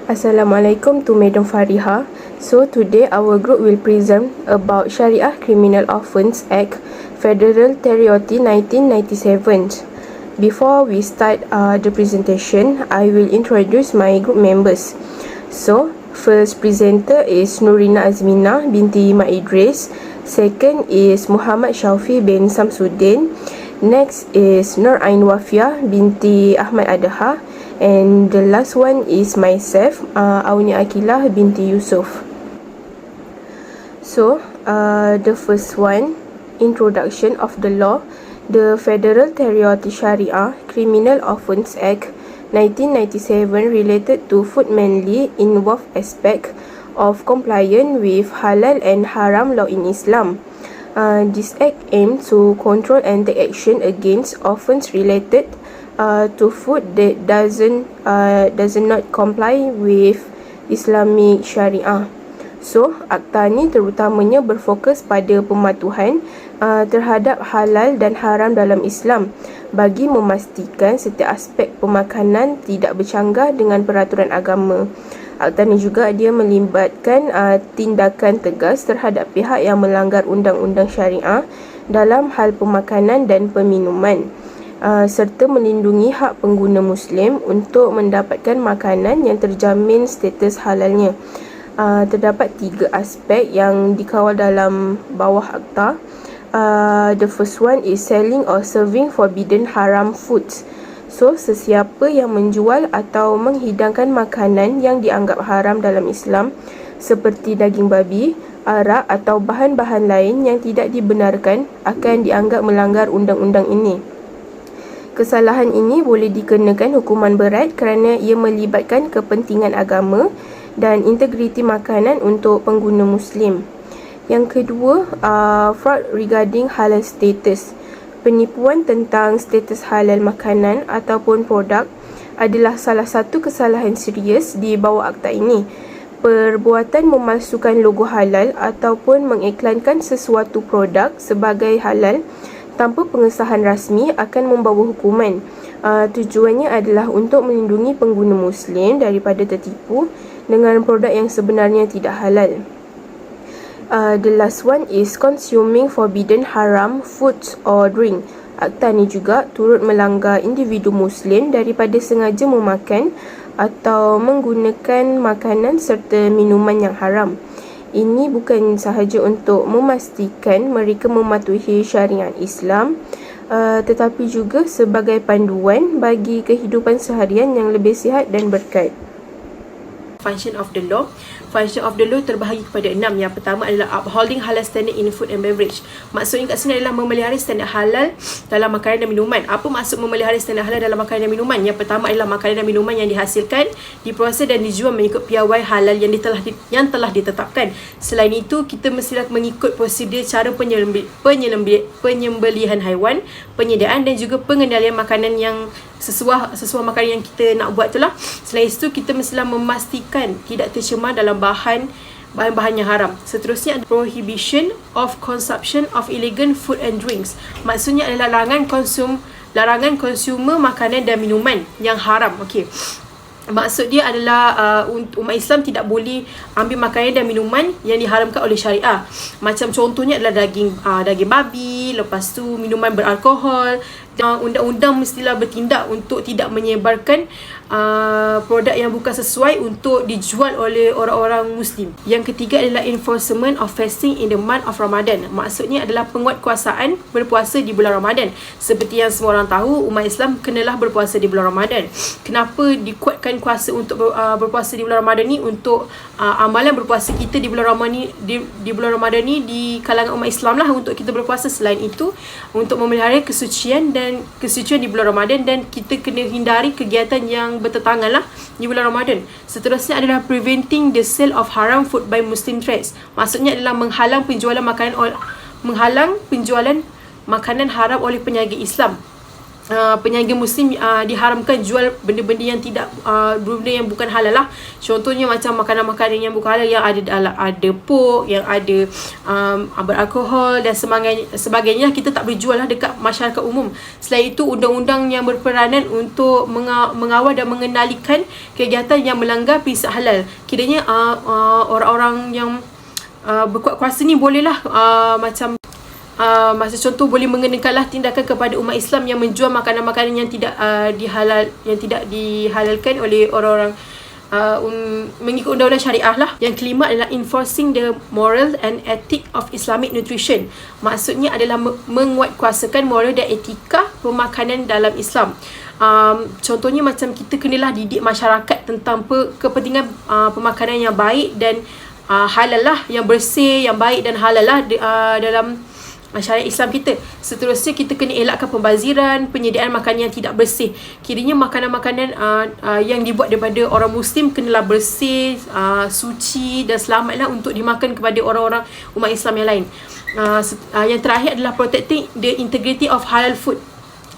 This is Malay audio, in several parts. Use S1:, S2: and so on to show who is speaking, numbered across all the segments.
S1: Assalamualaikum to Madam Fariha. So today our group will present about Sharia Criminal Offence Act Federal Territory 1997. Before we start the presentation, I will introduce my group members. So first presenter is Nurina Azmina binti Mak Idris. Second is Muhammad Syaufi bin Samsuddin. Next is Nur Ain Wafia binti Ahmad Adaha. And the last one is myself, Aunia Akilah binti Yusuf. So, the first one, introduction of the law. The Federal Territory Sharia Criminal Offence Act 1997 related to food mainly involve aspect of compliance with halal and haram law in Islam. This act aims to control and take action against offence related to food that does not comply with Islamic Sharia. So, akta ni terutamanya berfokus pada pematuhan terhadap halal dan haram dalam Islam bagi memastikan setiap aspek pemakanan tidak bercanggah dengan peraturan agama. Akta ni juga dia melibatkan tindakan tegas terhadap pihak yang melanggar undang-undang syariah dalam hal pemakanan dan peminuman. Serta melindungi hak pengguna Muslim untuk mendapatkan makanan yang terjamin status halalnya. Terdapat 3 aspek yang dikawal dalam bawah akta. The first one is selling or serving forbidden haram foods. So, sesiapa yang menjual atau menghidangkan makanan yang dianggap haram dalam Islam seperti daging babi, arak atau bahan-bahan lain yang tidak dibenarkan akan dianggap melanggar undang-undang ini. Kesalahan ini boleh dikenakan hukuman berat kerana ia melibatkan kepentingan agama dan integriti makanan untuk pengguna Muslim. Yang kedua, fraud regarding halal status. Penipuan tentang status halal makanan ataupun produk adalah salah satu kesalahan serius di bawah akta ini. Perbuatan memalsukan logo halal ataupun mengiklankan sesuatu produk sebagai halal tanpa pengesahan rasmi akan membawa hukuman. Tujuannya adalah untuk melindungi pengguna Muslim daripada tertipu dengan produk yang sebenarnya tidak halal. The last one is consuming forbidden haram foods or drink. Akta ni juga turut melanggar individu Muslim daripada sengaja memakan atau menggunakan makanan serta minuman yang haram. Ini bukan sahaja untuk memastikan mereka mematuhi syariat Islam, tetapi juga sebagai panduan bagi kehidupan seharian yang lebih sihat dan berkat.
S2: Function of the law. Function of the law terbahagi kepada 6. Yang pertama adalah upholding halal standard in food and beverage. Maksudnya kat sini adalah memelihara standard halal dalam makanan dan minuman. Apa maksud memelihara standard halal dalam makanan dan minuman? Yang pertama adalah makanan dan minuman yang dihasilkan, diproses dan dijual mengikut piawai halal yang telah ditetapkan. Selain itu, kita mestilah mengikut prosedur cara penyembelihan haiwan, penyediaan dan juga pengendalian makanan yang sesuai makanan yang kita nak buat tu lah. Selain itu, kita mestilah memastikan tidak tercemar dalam bahan-bahan yang haram. Seterusnya ada prohibition of consumption of illegal food and drinks. Maksudnya adalah larangan konsumer makanan dan minuman yang haram. Okey. Maksud dia adalah umat Islam tidak boleh ambil makanan dan minuman yang diharamkan oleh syariah. Macam contohnya adalah daging babi, lepas tu minuman beralkohol. Undang-undang mestilah bertindak untuk tidak menyebarkan produk yang bukan sesuai untuk dijual oleh orang-orang Muslim. Yang ketiga adalah enforcement of fasting in the month of Ramadan. Maksudnya adalah penguatkuasaan berpuasa di bulan Ramadan. Seperti yang semua orang tahu, umat Islam kenalah berpuasa di bulan Ramadan. Kenapa dikuatkan kuasa untuk berpuasa di bulan Ramadan ni? Untuk amalan berpuasa kita di bulan Ramadan ni, di bulan Ramadan ni di kalangan umat Islam lah untuk kita berpuasa. Selain itu, untuk memelihara kesucian di bulan Ramadan, dan kita kena hindari kegiatan yang bertentangan lah di bulan Ramadan. Seterusnya adalah preventing the sale of haram food by Muslim trades. Maksudnya adalah menghalang penjualan makanan haram oleh peniaga Islam. peniaga muslim diharamkan jual benda-benda yang tidak benda yang bukan halal lah. Contohnya macam makanan-makanan yang bukan halal yang ada pork, yang ada beralkohol dan sebagainya, kita tak boleh jual lah dekat masyarakat umum. Selain itu, undang-undang yang berperanan untuk mengawal dan mengendalikan kegiatan yang melanggar prinsip halal. Kiranya orang-orang yang berkuat kuasa ni bolehlah macam masa contoh boleh mengenakanlah tindakan kepada umat Islam yang menjual makanan-makanan yang tidak dihalalkan oleh orang-orang mengikut undang-undang syariah lah. Yang kelima adalah enforcing the moral and ethic of Islamic nutrition. Maksudnya adalah menguatkuasakan moral dan etika pemakanan dalam Islam. Contohnya macam kita kenalah didik masyarakat tentang kepentingan pemakanan yang baik dan halal lah, yang bersih, yang baik dan halal lah dalam syariat Islam kita. Seterusnya, kita kena elakkan pembaziran, penyediaan makanan yang tidak bersih. Kiranya makanan-makanan yang dibuat daripada orang Muslim kenalah bersih, suci dan selamatlah untuk dimakan kepada orang-orang umat Islam yang lain. Yang terakhir adalah protecting the integrity of halal food.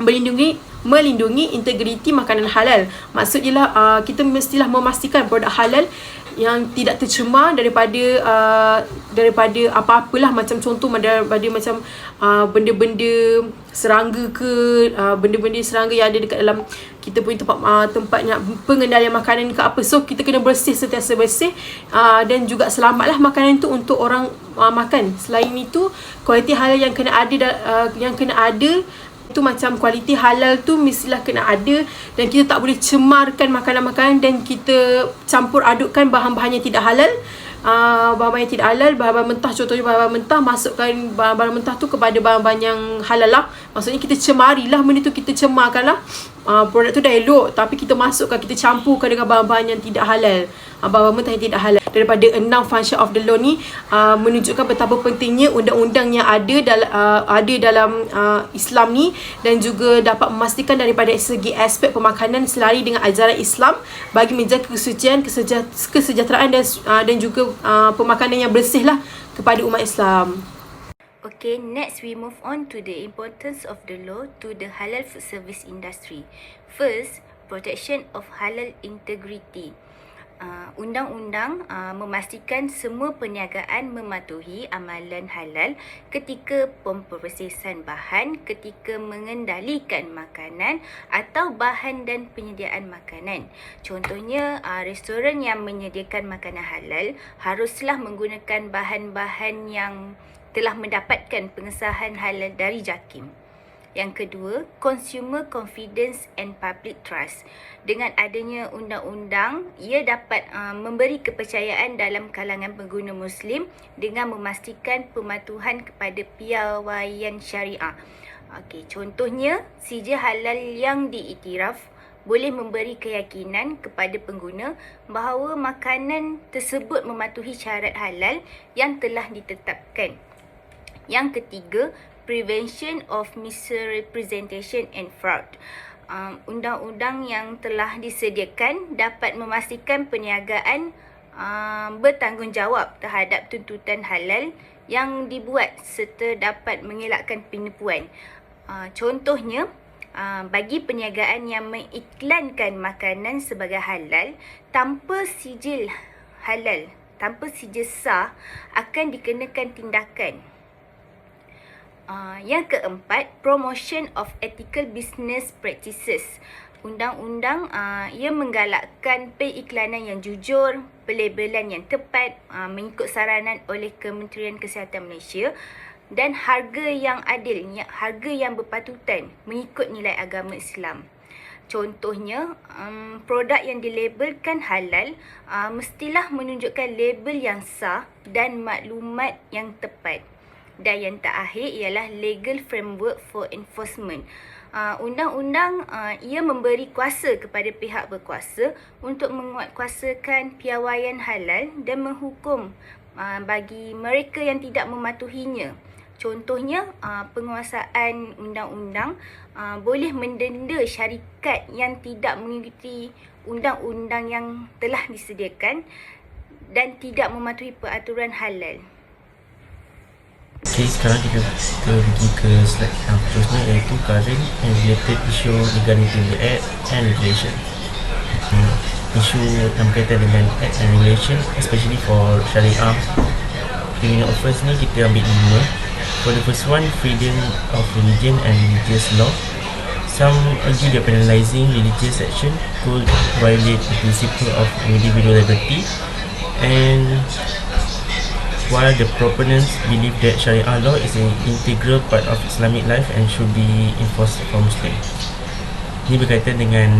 S2: Melindungi integriti makanan halal. Maksudnya kita mestilah memastikan produk halal yang tidak tercemar daripada apa-apalah, macam contoh daripada macam benda-benda serangga ke, benda-benda serangga yang ada dekat dalam kita punya tempatnya pengendalian makanan ke apa. So kita kena bersih, sentiasa bersih, dan juga selamatlah makanan itu untuk orang makan. Selain itu, kualiti halal yang kena ada itu macam kualiti halal tu mestilah kena ada, dan kita tak boleh cemarkan makanan-makanan dan kita campur adukkan bahan-bahan yang tidak halal. Bahan-bahan yang tidak halal, bahan-bahan mentah, contohnya bahan-bahan mentah, masukkan bahan-bahan mentah tu kepada bahan-bahan yang halal lah. Maksudnya kita cemarilah benda tu, kita cemarkan lah. Produk tu dah elok tapi kita masukkan, kita campurkan dengan bahan-bahan yang tidak halal, bahan-bahan mentah yang tidak halal. Daripada 6 function of the law ni menunjukkan betapa pentingnya undang-undang yang ada dalam Islam ni, dan juga dapat memastikan daripada segi aspek pemakanan selari dengan ajaran Islam bagi menjaga kesucian, kesejahteraan dan juga pemakanan yang bersih lah kepada umat Islam.
S3: Okay, next we move on to the importance of the law to the halal food service industry. First, protection of halal integrity. Undang-undang memastikan semua perniagaan mematuhi amalan halal ketika pemprosesan bahan, ketika mengendalikan makanan atau bahan dan penyediaan makanan. Contohnya, restoran yang menyediakan makanan halal haruslah menggunakan bahan-bahan yang telah mendapatkan pengesahan halal dari JAKIM. Yang kedua, consumer confidence and public trust. Dengan adanya undang-undang, ia dapat memberi kepercayaan dalam kalangan pengguna Muslim dengan memastikan pematuhan kepada piawaian syariah. Okey, contohnya, sijil halal yang diiktiraf boleh memberi keyakinan kepada pengguna bahawa makanan tersebut mematuhi syarat halal yang telah ditetapkan. Yang ketiga, prevention of misrepresentation and fraud. Undang-undang yang telah disediakan dapat memastikan perniagaan bertanggungjawab terhadap tuntutan halal yang dibuat serta dapat mengelakkan penipuan. Contohnya, bagi perniagaan yang mengiklankan makanan sebagai halal tanpa sijil halal, tanpa sijil sah, akan dikenakan tindakan. Yang keempat, promotion of ethical business practices. Undang-undang ia menggalakkan periklanan yang jujur, pelabelan yang tepat mengikut saranan oleh Kementerian Kesihatan Malaysia, dan harga yang adil, harga yang berpatutan mengikut nilai agama Islam. Contohnya, produk yang dilabelkan halal mestilah menunjukkan label yang sah dan maklumat yang tepat. Dan yang terakhir ialah legal framework for enforcement. Undang-undang ia memberi kuasa kepada pihak berkuasa untuk menguatkuasakan piawaian halal dan menghukum bagi mereka yang tidak mematuhinya. Contohnya, penguasaan undang-undang boleh mendenda syarikat yang tidak mengikuti undang-undang yang telah disediakan dan tidak mematuhi peraturan halal.
S4: Okay, sekarang kita pergi ke slide yang seterusnya, iaitu current and related issue regarding to the act and regulation. Isu yang berkaitan dengan act and regulation, especially for syariah criminal offence ni, kita ambil 5. For the first one, freedom of religion and religious law. Some argue that penalizing religious action could violate the principle of individual liberty, and while the proponents believe that Sharia law is an integral part of Islamic life and should be enforced for Muslims. Ini berkaitan dengan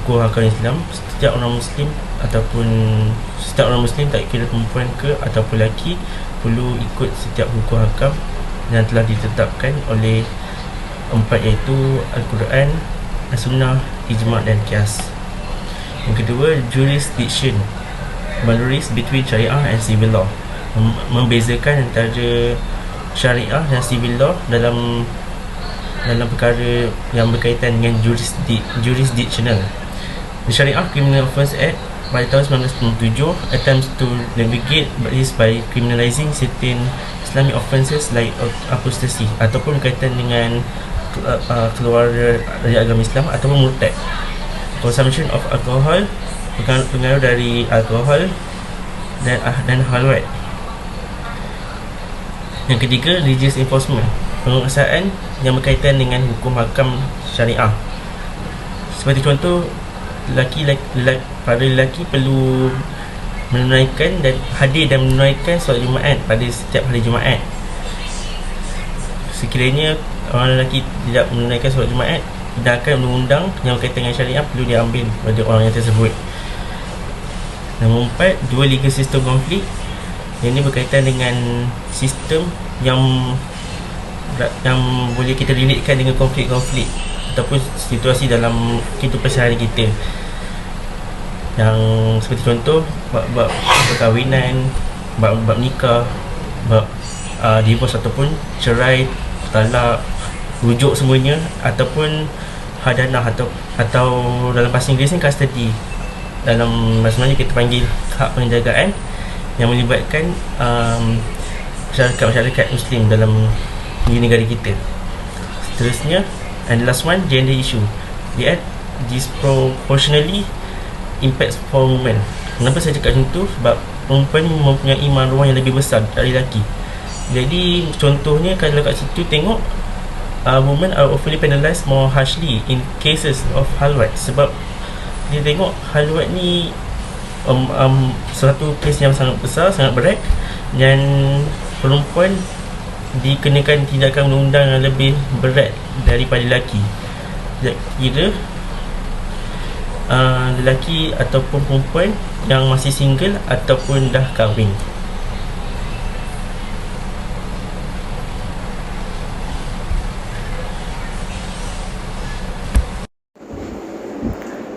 S4: hukum hakam Islam. Setiap orang Muslim tak kira perempuan ke ataupun lelaki perlu ikut setiap hukum hakam yang telah ditetapkan oleh 4, iaitu Al-Quran, As-Sunnah, Ijma' dan Qiyas. Yang kedua, jurisdiction, boundaries between Syariah and civil law, membezakan antara Syariah dan civil law dalam perkara yang berkaitan dengan jurisdictional. The Sharia Criminal Offence Act pada tahun 1997 attempts to navigate this by criminalizing certain Islamic offences like apostasy ataupun berkaitan dengan keluar dari agama Islam ataupun murtad, consumption of alcohol, pengaruh dari alkohol dan halwat. Yang ketiga, religious enforcement, penguasaan yang berkaitan dengan hukum hakam syariah. Seperti contoh, para lelaki perlu menunaikan dan hadir dan menunaikan solat Jumaat pada setiap hari Jumaat. Sekiranya orang lelaki tidak menunaikan solat Jumaat, tindakan undang-undang yang berkaitan dengan syariah perlu diambil pada orang yang tersebut. Nombor 4, dual legal system konflik. Yang ini berkaitan dengan sistem yang boleh kita relatekan dengan konflik-konflik ataupun situasi dalam kehidupan sehari kita, yang seperti contoh bab perkahwinan, bab nikah, bab divorce ataupun cerai, talak, rujuk semuanya, ataupun hadanah atau dalam bahasa Inggeris ni custody. Dalam sebenarnya kita panggil hak penjagaan yang melibatkan masyarakat Muslim dalam di negara kita. Seterusnya, and the last one, gender issue. The act disproportionately impacts for women. Kenapa saya cakap macam tu? Sebab perempuan mempunyai maruah yang lebih besar dari lelaki. Jadi contohnya kalau kat situ tengok, women are often penalized more harshly in cases of halwat. Sebab dia tengok halwat ni satu kes yang sangat besar, sangat berat, dan perempuan dikenakan tindakan undang-undang yang lebih berat daripada lelaki. Kira lelaki ataupun perempuan yang masih single ataupun dah kahwin.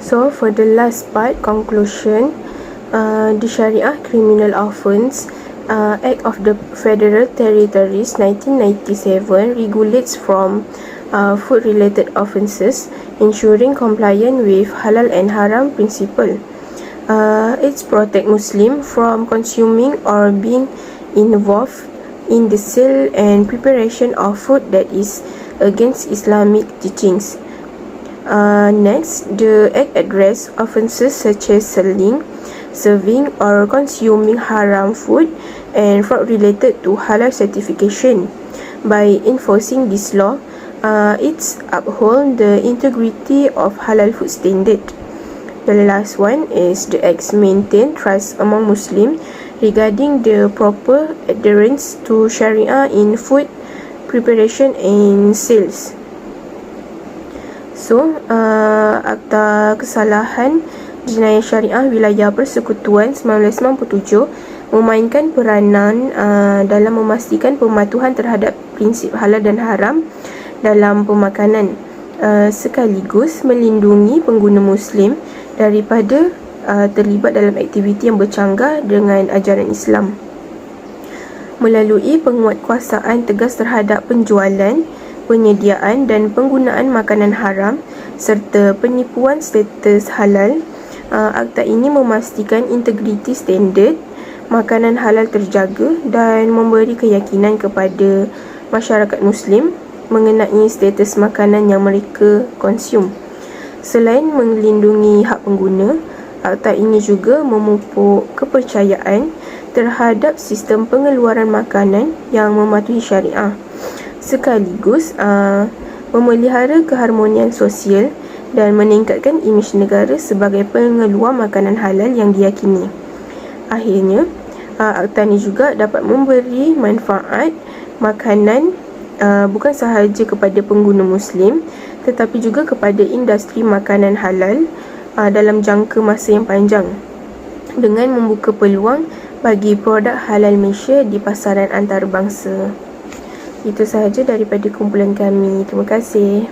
S1: So for the last part, conclusion, the Sharia Criminal Offence Act of the Federal Territories 1997 regulates from food-related offences, ensuring compliance with halal and haram principle. It protects Muslims from consuming or being involved in the sale and preparation of food that is against Islamic teachings. Next, the Act addresses offences such as selling, serving or consuming haram food and fraud related to halal certification. By enforcing this law, it upholds the integrity of halal food standard. The last one is the Act maintain trust among Muslims regarding the proper adherence to Sharia in food preparation and sales. So, Akta Kesalahan Jenayah Syariah Wilayah Persekutuan 1997 memainkan peranan dalam memastikan pematuhan terhadap prinsip halal dan haram dalam pemakanan, sekaligus melindungi pengguna Muslim daripada terlibat dalam aktiviti yang bercanggah dengan ajaran Islam. Melalui penguatkuasaan tegas terhadap penjualan, penyediaan dan penggunaan makanan haram serta penipuan status halal, Akta ini memastikan integriti standard, makanan halal terjaga dan memberi keyakinan kepada masyarakat Muslim mengenai status makanan yang mereka konsum. Selain melindungi hak pengguna, Akta ini juga memupuk kepercayaan terhadap sistem pengeluaran makanan yang mematuhi syariah, sekaligus memelihara keharmonian sosial dan meningkatkan imej negara sebagai pengeluar makanan halal yang diyakini. Akhirnya, Akta ni juga dapat memberi manfaat makanan bukan sahaja kepada pengguna Muslim tetapi juga kepada industri makanan halal dalam jangka masa yang panjang dengan membuka peluang bagi produk halal Malaysia di pasaran antarabangsa. Itu sahaja daripada kumpulan kami. Terima kasih.